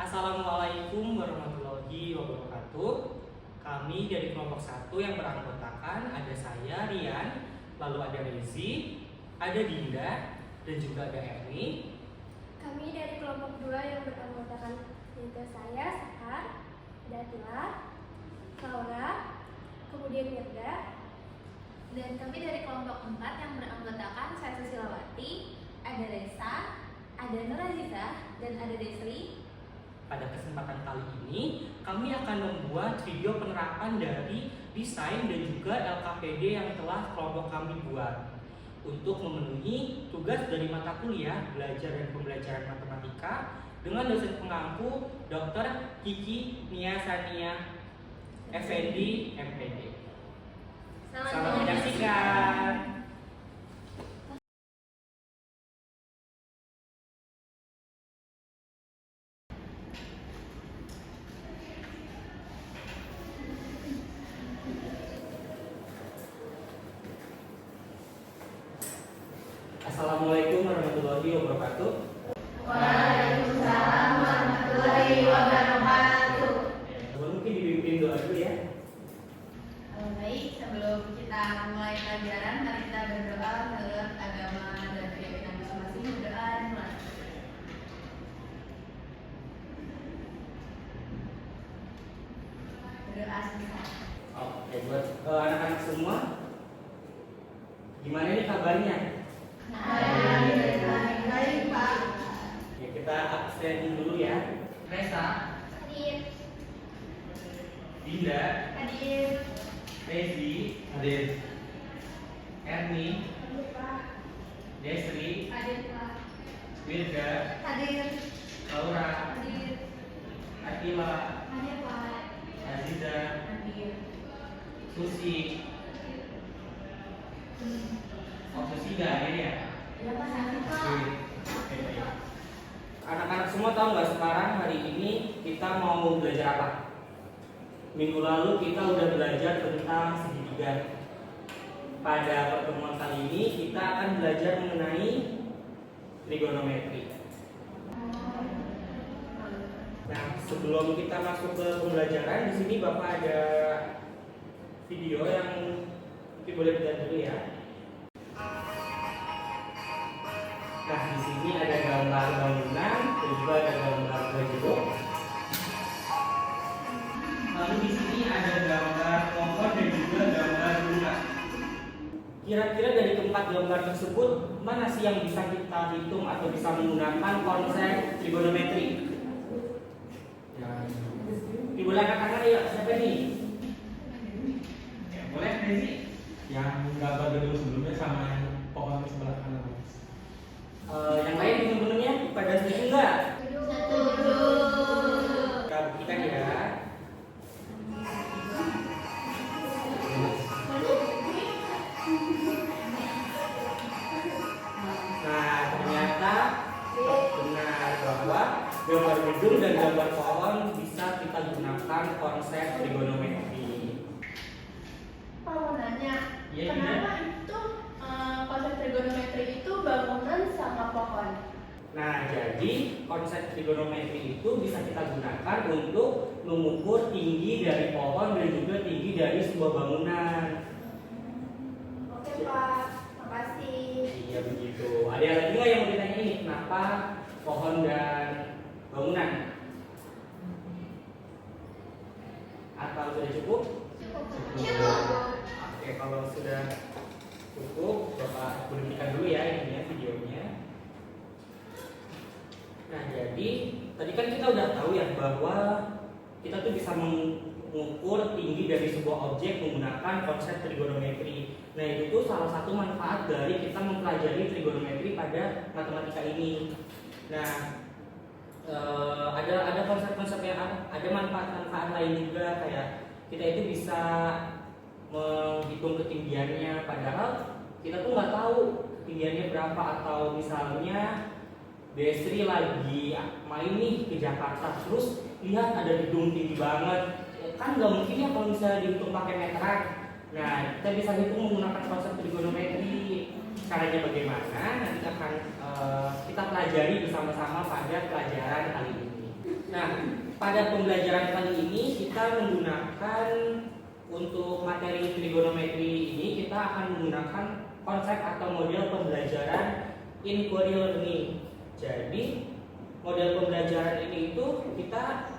Assalamualaikum warahmatullahi wabarakatuh. Kami dari kelompok 1 yang beranggotakan ada saya Rian, lalu ada Rezi, ada Dinda, dan juga ada Erni. Kami dari kelompok 2 yang beranggotakan yaitu saya Sahar, ada Tila, Laura, kemudian Mirda. Dan kami dari kelompok 4 yang beranggotakan saya Susilawati, ada Resa, ada Nur Azizah, dan ada Desri. Pada kesempatan kali ini, kami akan membuat video penerapan dari desain dan juga LKPD yang telah kelompok kami buat untuk memenuhi tugas dari mata kuliah belajar dan pembelajaran matematika dengan dosen pengampu Dr. Kiki Nia Sania Effendi MPD. Selamat menyaksikan. Assalamualaikum warahmatullahi wabarakatuh. Waalaikumsalam warahmatullahi wabarakatuh. Mungkin dipimpin doa dulu ya. Baik, sebelum kita mulai pelajaran, mari kita berdoa menurut agama dan keyakinan masing-masing. Berdoa dimulai. Berdoa susah. Oke, buat anak-anak semua, gimana nih kabarnya? Baik, Pak. Ya, kita absen dulu ya. Resa, Hadir. Dinda, Hadir. Rezi, Hadir. Erni, Pak. Desri, Hadir, Pak. Wirda, Hadir. Laura, Hadir. Atila, Hadir, Pak. Aziza, Hadir. Susi. Oh, Susi nggak ada ya? Ya, Pak. Hadir, Pak. Oke, baik. Anak-anak semua tahu nggak sekarang hari ini kita mau belajar apa? Minggu lalu kita udah belajar tentang segitiga. Pada pertemuan kali ini kita akan belajar mengenai trigonometri. Nah, sebelum kita masuk ke pembelajaran, di sini Bapak ada video yang mungkin boleh dilihat dulu ya. Nah, di sini ada gambar bangunan dan juga ada gambar jeruk. Lalu di sini ada gambar pohon dan juga gambar bunga. Kira-kira dari keempat gambar tersebut, mana sih yang bisa kita hitung atau bisa menggunakan konsep trigonometri? Ibu anak-anak ya, siapa nih? Ya, boleh, Rezi? Yang gambar gedung sebelumnya sama yang pohon di sebelah kanan. Yang lain teman-temannya pada setuju nggak? Setuju. Kita buktikan ya. Nah, ternyata benar bahwa gambar gedung dan gambar pohon bisa kita gunakan konsep trigonometri. Pak mau nanya, Iya, kenapa itu konsep trigonometri itu bangunan sama pohon? Nah, jadi konsep trigonometri itu bisa kita gunakan untuk mengukur tinggi dari pohon dan juga tinggi dari sebuah bangunan. Oke Pak, makasih. Iya begitu. Ada lagi nggak yang mau ditanya ini? Kenapa pohon dan bangunan? Atau sudah cukup? Cukup. Oke, kalau sudah cukup, Bapak berhentikan dulu ya ininya videonya. Nah, jadi tadi kan kita udah tahu ya bahwa kita tuh bisa mengukur tinggi dari sebuah objek menggunakan konsep trigonometri. Nah, itu tuh salah satu manfaat dari kita mempelajari trigonometri pada matematika ini. Nah, ada konsep-konsep yang ada manfaat-manfaat lain juga, kayak kita itu bisa menghitung ketinggiannya, padahal kita tuh nggak tahu ketinggiannya berapa. Atau misalnya Desri lagi main nih ke Jakarta, terus lihat ada gedung tinggi banget, kan nggak mungkin ya kalau misalnya dihitung pakai meteran. Nah, kita bisa hitung menggunakan konsep trigonometri. Caranya bagaimana? Nanti akan kita pelajari bersama-sama pada pelajaran kali ini. Nah, pada pembelajaran kali ini kita menggunakan untuk materi trigonometri ini kita akan menggunakan konsep atau model pembelajaran inquiry learning. Jadi model pembelajaran ini itu kita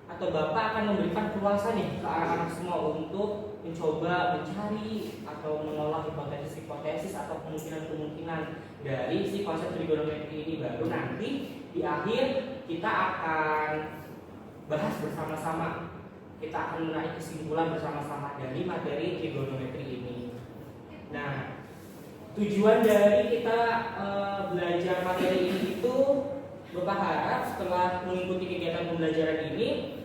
atau Bapak akan memberikan keluasan nih ke anak-anak semua untuk mencoba mencari atau mengolah hipotesis-hipotesis atau kemungkinan-kemungkinan dari si konsep trigonometri ini. Baru nanti di akhir kita akan bahas bersama-sama, kita akan menarik kesimpulan bersama-sama dari materi trigonometri ini. Nah, tujuan dari kita belajar materi ini itu Bapak harap setelah mengikuti kegiatan pembelajaran ini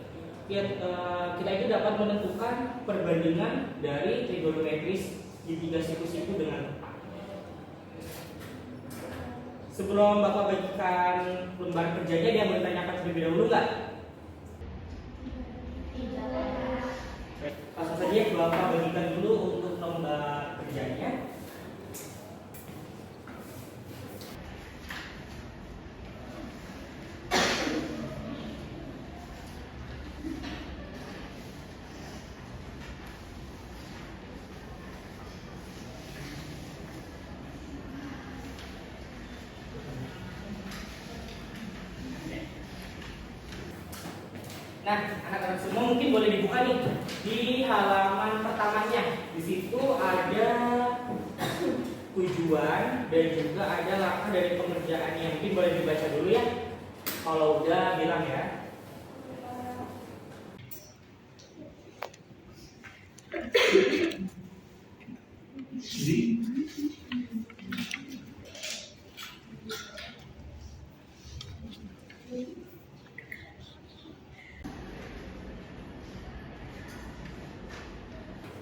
kita itu dapat menentukan perbandingan dari trigonometris di 3 siku-siku dengan tepat. Sebelum Bapak bagikan lembar kerjanya, dia mau ditanyakan terlebih dahulu nggak? Langsung saja Bapak bagikan dulu untuk lembar kerjanya. Nah, anak-anak semua mungkin boleh dibuka nih di halaman pertamanya. Di situ ada tujuan dan juga ada langkah dari pengerjaannya. Mungkin boleh dibaca dulu ya. Kalau udah bilang ya.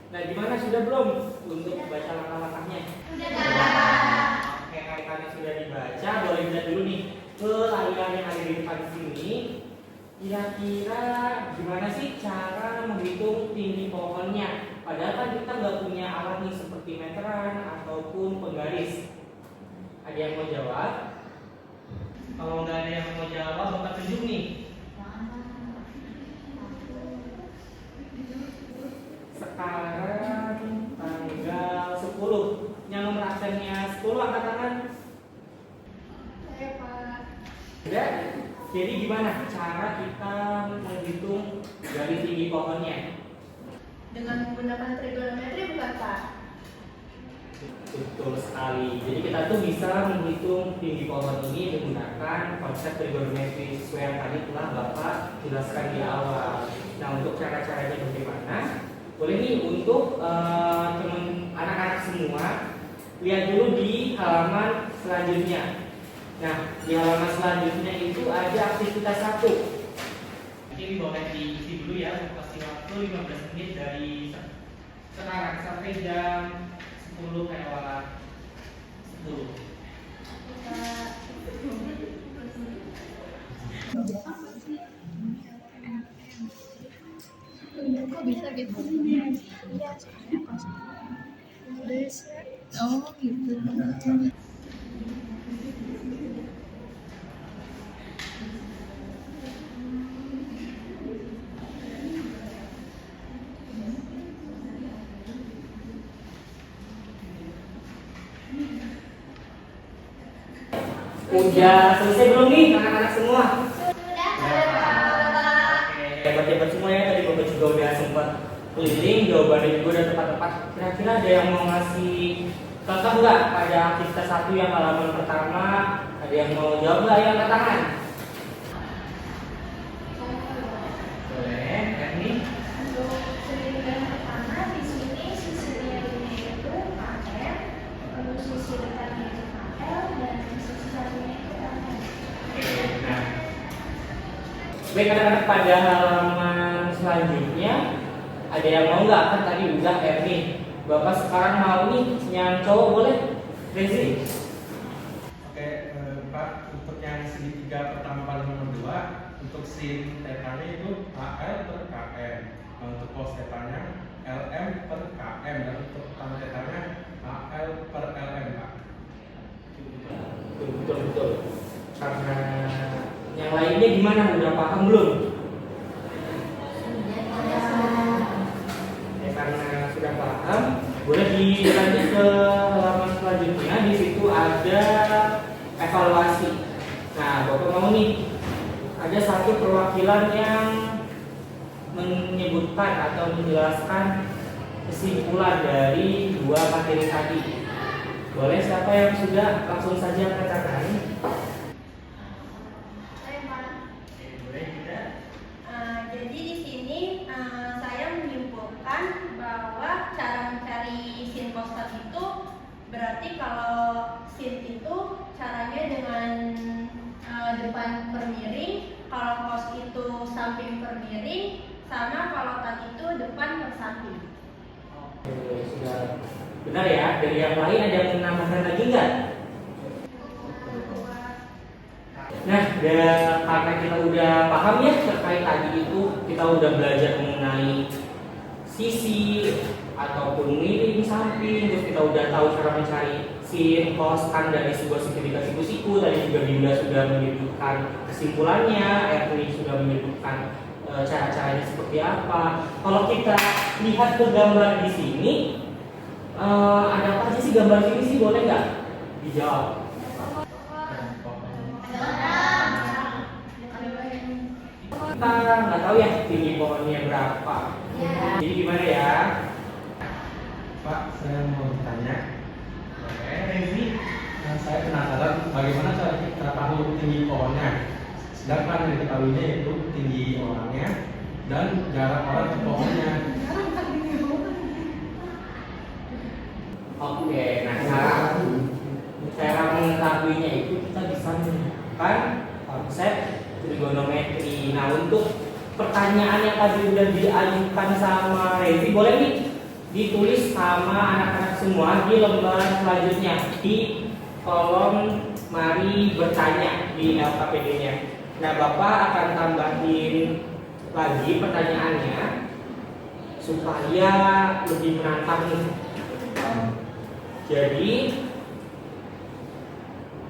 Nah, gimana sudah belum untuk baca langkah-langkahnya? Sudah. Oke, karena sudah dibaca, boleh lihat dulu nih ke layar yang ada di depan sini. Kira-kira gimana sih cara menghitung tinggi pohonnya? Padahal kan kita nggak punya alat nih seperti meteran ataupun penggaris. Ada yang mau jawab? Kalau nggak ada yang mau jawab, Bapak tunjuk nih. Sekarang tanggal 10. Yang nomor absennya 10 angkat tangan. Saya Pak. Udah? Jadi gimana cara kita menghitung garis tinggi pohonnya? Dengan menggunakan trigonometri bukan Pak? Betul sekali. Jadi kita tuh bisa menghitung tinggi pohon ini menggunakan konsep trigonometri sesuai yang tadi telah Bapak jelaskan di awal. Nah, untuk cara-caranya bagaimana? Boleh nih untuk anak-anak semua lihat dulu di halaman selanjutnya. Nah, di halaman selanjutnya itu ada aktivitas 1. Ini boleh diisi dulu ya, kasih waktu 15 menit dari sekarang sampai jam 10 lewat 10. Kok bisa gitu? Iya, soalnya pas Oh gitu. Udah selesai belum nih anak-anak semua? Sudah. Oke, hebat-hebat semua ya. Tadi Bapak juga udah sempat keliling, jawabannya juga udah tepat-tepat. Kira-kira ada yang mau ngasih contoh nggak pada aktivitas 1 yang halaman pertama? Ada yang mau jawab nggak? Yang angkat tangan. Boleh, Erni. Untuk segitiga pertama di sini sisinya ini itu KM, lalu sisi dekatnya itu KL dan sisi satunya itu KM. Nah, baik anak-anak, pada halaman selanjutnya ada yang mau nggak? Kan tadi udah Erni. Bapak sekarang mau nih yang cowok, boleh? Rezi. Oke, Pak, untuk yang segitiga pertama paling nomor 2, untuk sin tetanya itu AL per KM. Nah, untuk cos tetanya LM per KM, dan untuk tan tetanya AL per LM, Pak. Betul. Karena Yang lainnya gimana? Udah paham belum? Ya, karena sudah paham, boleh dilanjut ke halaman selanjutnya. Di situ ada evaluasi. Nah, Bapak mau nih, ada satu perwakilan yang menyebutkan atau menjelaskan kesimpulan dari dua materi tadi. Boleh siapa yang sudah langsung saja katakan? Boleh tidak? Jadi di sini saya menyimpulkan bahwa cara mencari sin costat itu berarti kalau sin itu caranya dengan depan per miring, kalau cos itu samping per miring, sama kalau tan itu depan per samping. Oke, sudah benar ya. Dari yang lain ada yang menambahkan lagi nggak? Nah, karena kita udah paham ya terkait tadi itu, kita udah belajar mengenai sisi ataupun miring, samping, terus kita udah tahu cara mencari sin, cos, tan dari sebuah segitiga siku-siku. Tadi juga Dinda sudah menyebutkan kesimpulannya, Erwin sudah menyebutkan cara-caranya seperti apa. Kalau kita lihat ke gambar di sini, ada apa aja sih gambar sini sih, boleh nggak dijawab? Kita nggak tahu ya tinggi pohonnya berapa. Jadi gimana ya? Pak, saya mau bertanya. Rezi, Saya penasaran bagaimana cara kita tahu tinggi pohonnya. Sedangkan yang diketahuinya itu tinggi orangnya dan jarak orang ke pohonnya. Oke, nah cara mengetahuinya itu kita bisa menggunakan konsep trigonometri. Nah, untuk pertanyaan yang tadi udah diajukan sama Rezi, boleh nih ditulis sama anak-anak semua di lembar selanjutnya di kolom mari bertanya di LKPD-nya. Nah, Bapak akan tambahin lagi pertanyaannya supaya lebih menantang nih. Jadi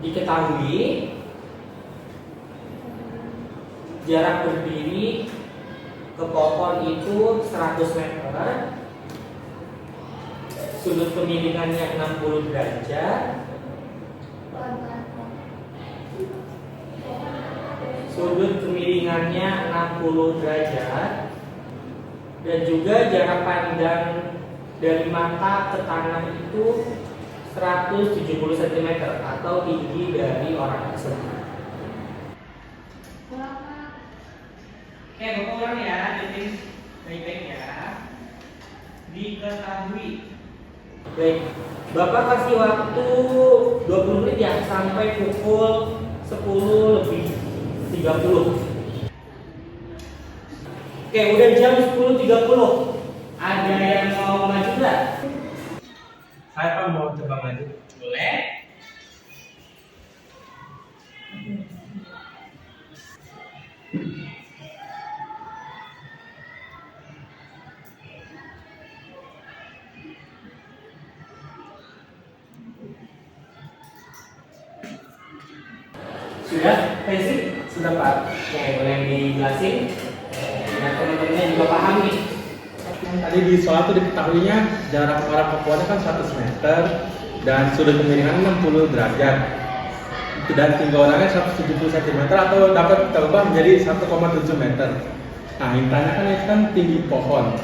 diketahui jarak berdiri ke pohon itu 100 meter, sudut kemiringannya 60 derajat, sudut kemiringannya 60 derajat, dan juga jarak pandang dari mata ke tanah itu 170 cm atau tinggi dari orang tersebut. Oke, Bapak ulang ya, jadi baik-baik ya. Diketahui. Baik, Bapak kasih waktu 20 menit ya, sampai pukul 10 lebih 30. Oke, udah jam 10.30. Ada yang mau maju nggak? Saya Pak mau coba maju. Boleh. Sudah, Rezi? Sudah Pak. Oke, boleh dijelasin? Biar teman-temannya juga paham nih. Tadi di soal itu diketahuinya jarak orang ke pohonnya kan 100 meter dan sudut kemiringan 60 derajat. Dan tinggi orangnya 170 cm atau dapat kita ubah menjadi 1,7 meter. Nah, yang ditanyakan itu kan tinggi pohon.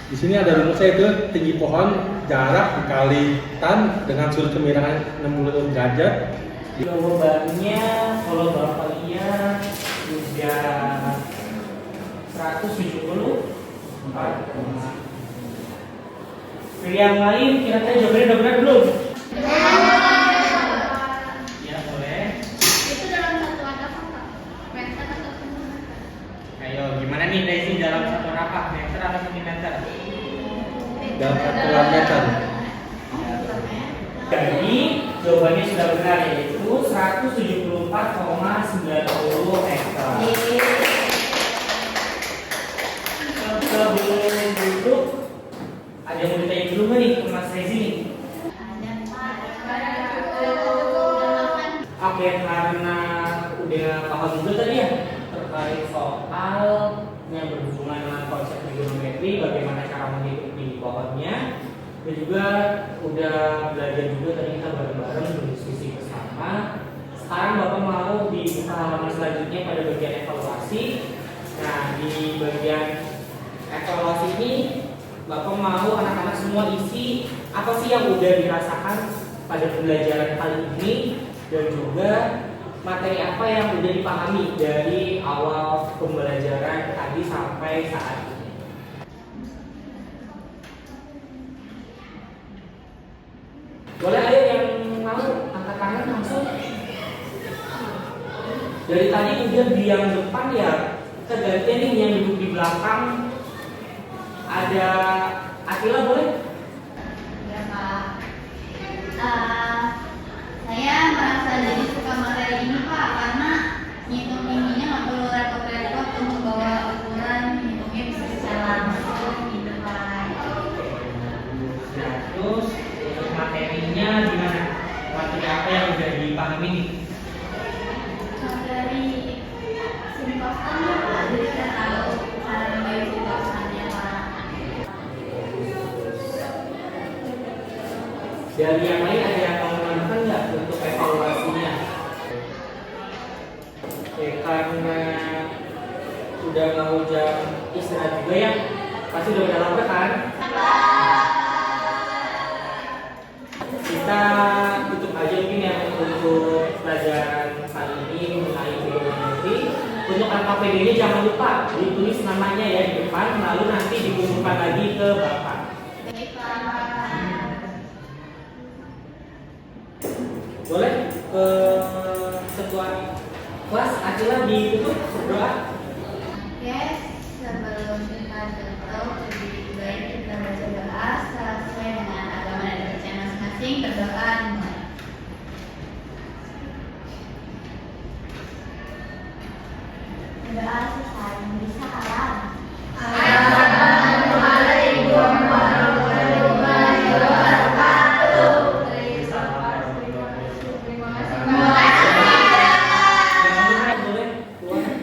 Di sini ada rumusnya itu tinggi pohon jarak dikali tan dengan sudut kemiringan 60 derajat. Jawabannya kalau Bapak lihat sudah 174. Yang lain kira-kira jawabannya udah benar belum? Ya, boleh. Itu dalam satuan apa, Kak? Meter atau sentimeter? Ayo, gimana nih Desi dalam satuan apa? Meter atau sentimeter? Dalam satuan meter. Jadi jawabannya sudah benar, yaitu 174,90 meter. Sebelum duduk, ada yang mau ditanya dulu nggak nih ke Mas Rezi nih? Oke, karena udah paham juga tadi ya terkait soal yang berhubungan dengan konsep trigonometri, bagaimana cara menghitung tinggi pohonnya, dan juga udah belajar juga tadi kita bareng-bareng berdiskusi bersama. Sekarang Bapak mau dibuka halaman selanjutnya pada bagian evaluasi. Nah, di bagian evaluasi ini Bapak mau anak-anak semua isi apa sih yang udah dirasakan pada pembelajaran kali ini, dan juga materi apa yang udah dipahami dari awal pembelajaran tadi sampai saat ini. Boleh ayo yang mau angkat tangan langsung. Dari tadi udah di yang depan ya, tergantian nih yang duduk di belakang. Ada Atila boleh? Ya Pak. Saya merasa jadi suka materi ini Pak, karena ngitung tingginya nggak perlu repot-repot untuk bawa ukuran, hitungnya bisa secara langsung gitu Pak. Nah, terus untuk materinya gimana? Materi apa yang udah dipahami nih? Materi sin kosannya Pak, jadi saya tahu cara membagi sin kosannya Pak. Dari yang lain ada yang mau menambahkan nggak untuk evaluasinya? Oke, karena udah mau jam istirahat juga ya, pasti udah pada lapar kan? Kita tutup aja mungkin ya untuk pelajaran kali ini mengenai trigonometri. Untuk LKPD-nya jangan lupa ditulis namanya ya di depan, lalu nanti dikumpulkan lagi ke Bapak. Baik Pak. Boleh ke ketua kelas Atila ditutup berdoa. Oke, sebelum kita tutup, lebih baik kita baca doa sesuai dengan agama dan kepercayaan masing-masing. Berdoa dimulai. Berdoa selesai, bisa kalah. Assalamualaikum warahmatullahi wabarakatuh. Terima kasih. Boleh keluar.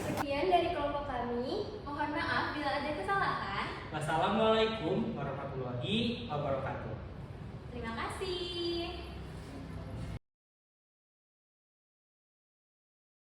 Sekian dari kelompok kami. Mohon maaf bila ada kesalahan. Wassalamualaikum warahmatullahi wabarakatuh. Terima kasih.